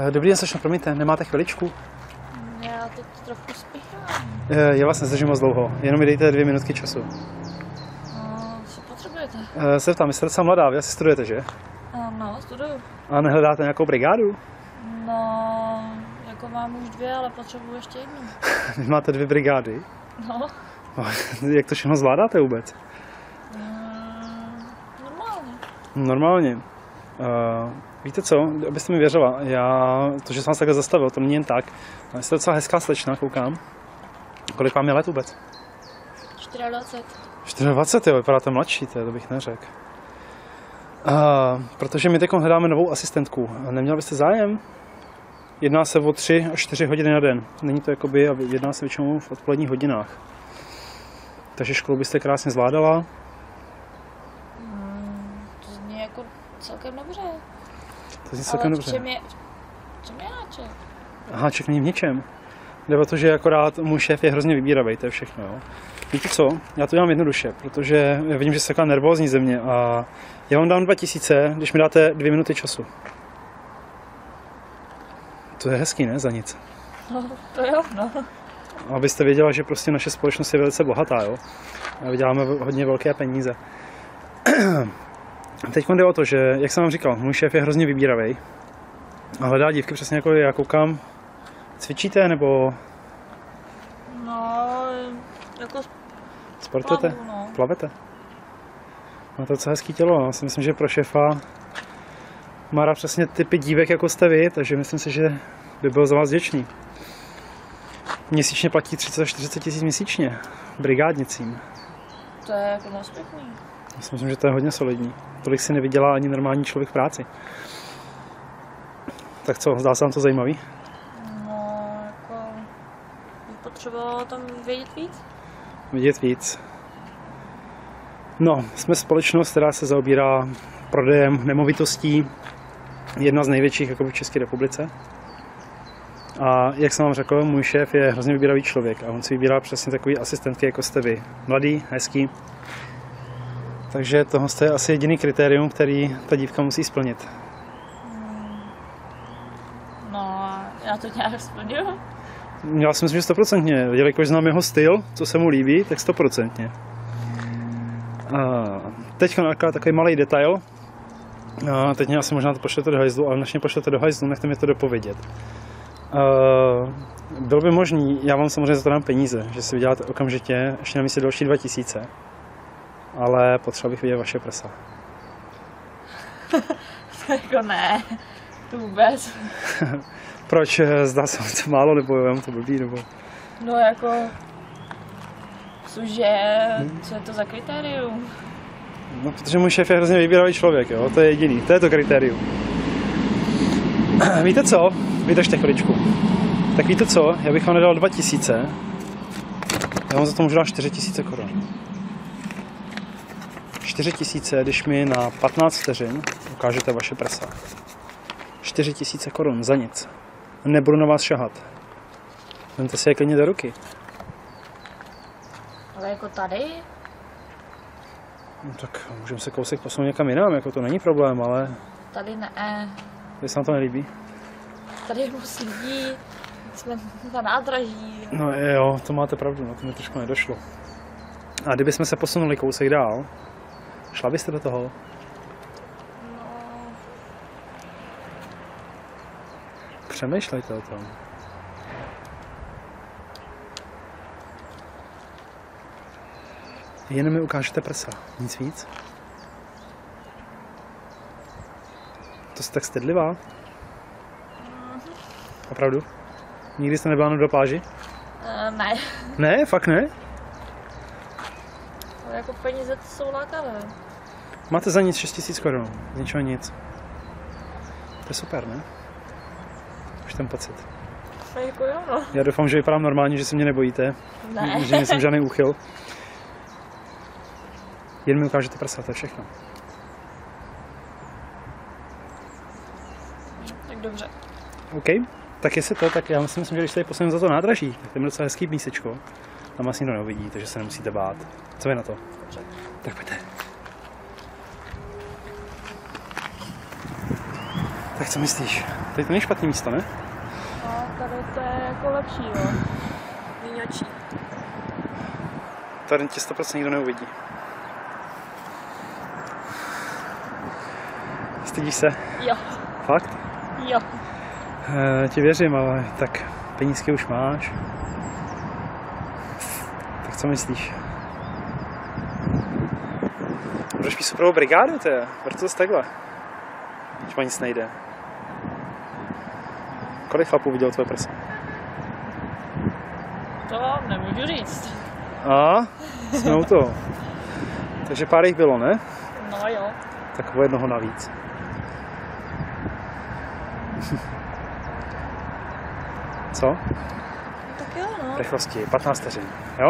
Dobrý den, slečno, promiňte, nemáte chviličku? Já teď trochu spíchám. Já vás nezdržím moc dlouho, jenom mi dejte 2 minutky času. Co potřebujete? Se ptám, jste docela mladá, vy asi studujete, že? No, studuju. A nehledáte nějakou brigádu? No, jako mám už 2, ale potřebuji ještě jednu. Vy máte 2 brigády? No. Jak to všechno zvládáte vůbec? Normálně. Normálně. Víte co, abyste mi věřila, to, že jsem vás takhle zastavil, to není jen tak. Jste docela hezká slečna, koukám. Kolik vám je let vůbec? 24. 24, jo, vypadáte mladší, to bych neřekl. Protože my teď hledáme novou asistentku. Neměla byste zájem? Jedná se o 3 až 4 hodiny na den. Není to jakoby, jedná se většinou v odpoledních hodinách. Takže školu byste krásně zvládala. To zní jako celkem dobře. To zní celkem dobře. čem je háček? Háček není v ničem. Jde o to, že akorát můj šéf je hrozně vybíravý, to je všechno. Jo. Víte co? Já to dělám jednoduše, protože já vidím, že jste taková nervózní ze mě a já vám dám 2000, když mi dáte 2 minuty času. To je hezký, ne? Za nic. No, to jo, no. Abyste věděla, že prostě naše společnost je velice bohatá, jo. A vyděláme hodně velké peníze. Teď jde o to, že, jak jsem vám říkal, můj šéf je hrozně vybíravý a hledá dívky přesně jako já koukám. Cvičíte nebo... No, jako sportujete? plavu, no. Plavete? Máte docela hezký tělo, já si myslím, že pro šéfa má rád přesně typy dívek, jako jste vy, takže myslím si, že by byl za vás vděčný. Měsíčně platí 30 až 40 tisíc měsíčně, brigádnicím. To je jako moc pěkný. Já si myslím, že to je hodně solidní. Tolik si nevydělá ani normální člověk v práci. Tak co, zdá se vám to zajímavý? No, jako bych potřeboval tam vědět víc. Vidět víc. No, jsme společnost, která se zaobírá prodejem nemovitostí, jedna z největších jako v České republice. A jak jsem vám řekl, můj šéf je hrozně vybíravý člověk a on si vybírá přesně takový asistentky, jako jste vy. Mladý, hezký. Takže tohle je asi jediný kritérium, který ta dívka musí splnit. No, já to nějak splňuju. Já si myslím, že 100%. Jelikož znám jeho styl, co se mu líbí, tak 100%. Teď takový malý detail. Teď mě asi možná to pošlete do hajzlu, ale než mě pošlete do hajzlu, nechte mi to dopovědět. Bylo by možný, já vám samozřejmě za to dám peníze, že si vyděláte okamžitě, ještě na místě další 2000. Ale potřeba bych vidět vaše prsa. Jako ne, to vůbec. Proč? Zdá se vám to málo, nebo já mám to blbý, nebo... No jako, cože, co je to za kritérium? No, protože můj šéf je hrozně vybíravý člověk, jo, to je jediný, to je to kritérium. Víte co? Vydržte chviličku. Tak víte co? Já bych vám nedal 2000. Já vám za to můžu dát 4000 korun. 4000, když mi na 15 vteřin ukážete vaše prsa. 4000 korun za nic. Nebudu na vás šahat. Vemte si je klidně do ruky. Ale jako tady? No, tak můžeme se kousek posunout někam jinam, jako to není problém, ale... Tady ne. Vy se vám to nelíbí? Tady je moc lidí, jsme na nádraží. No jo, to máte pravdu, no to mi trošku nedošlo. A kdybychom se posunuli kousek dál, šla byste do toho? No, Přemýšlejte o tom. Jenom mi ukážete prsa, nic víc. To jste tak stydlivá? Opravdu? Nikdy jste nebyla na pláži? ne. Ne, fakt ne? Ale jako peníze jsou lákavé. Máte za nic 6000 korun, z ničeho nic. To je super, ne? Už ten pocit. No jako jo, no. Já doufám, že vypadám normálně, že se mě nebojíte. Ne. Že nejsem žádný úchyl. Jen mi ukážete prsa, to je všechno. Tak dobře. OK, tak jestli to, tak já si myslím, že když se tady posuneme za to nádraží, tak to je docela hezký místečko. Tam asi nikdo neuvidí, takže se nemusíte bát. Co vy na to? Dobře. Tak pojďte. Tak co myslíš? Tady to není špatný místo, ne? No, tady to je jako lepší, jo. Míň očí. Tady tě 100% nikdo neuvidí. Stydíš se? Jo. Fakt? Jo. Ti věřím, ale tak penízky už máš. Tak co myslíš? Budeš mít superovou brigádu, to je. Vrť to z takhle. Když ma nic nejde. Kolik chlapů viděl tvoje prsa? To nemůžu říct. A? Jsme u toho. Takže pár jich bylo, ne? No jo. Tak o jednoho navíc. Co? Tak jo, no. Rychlosti, 15 vteřin. Jo?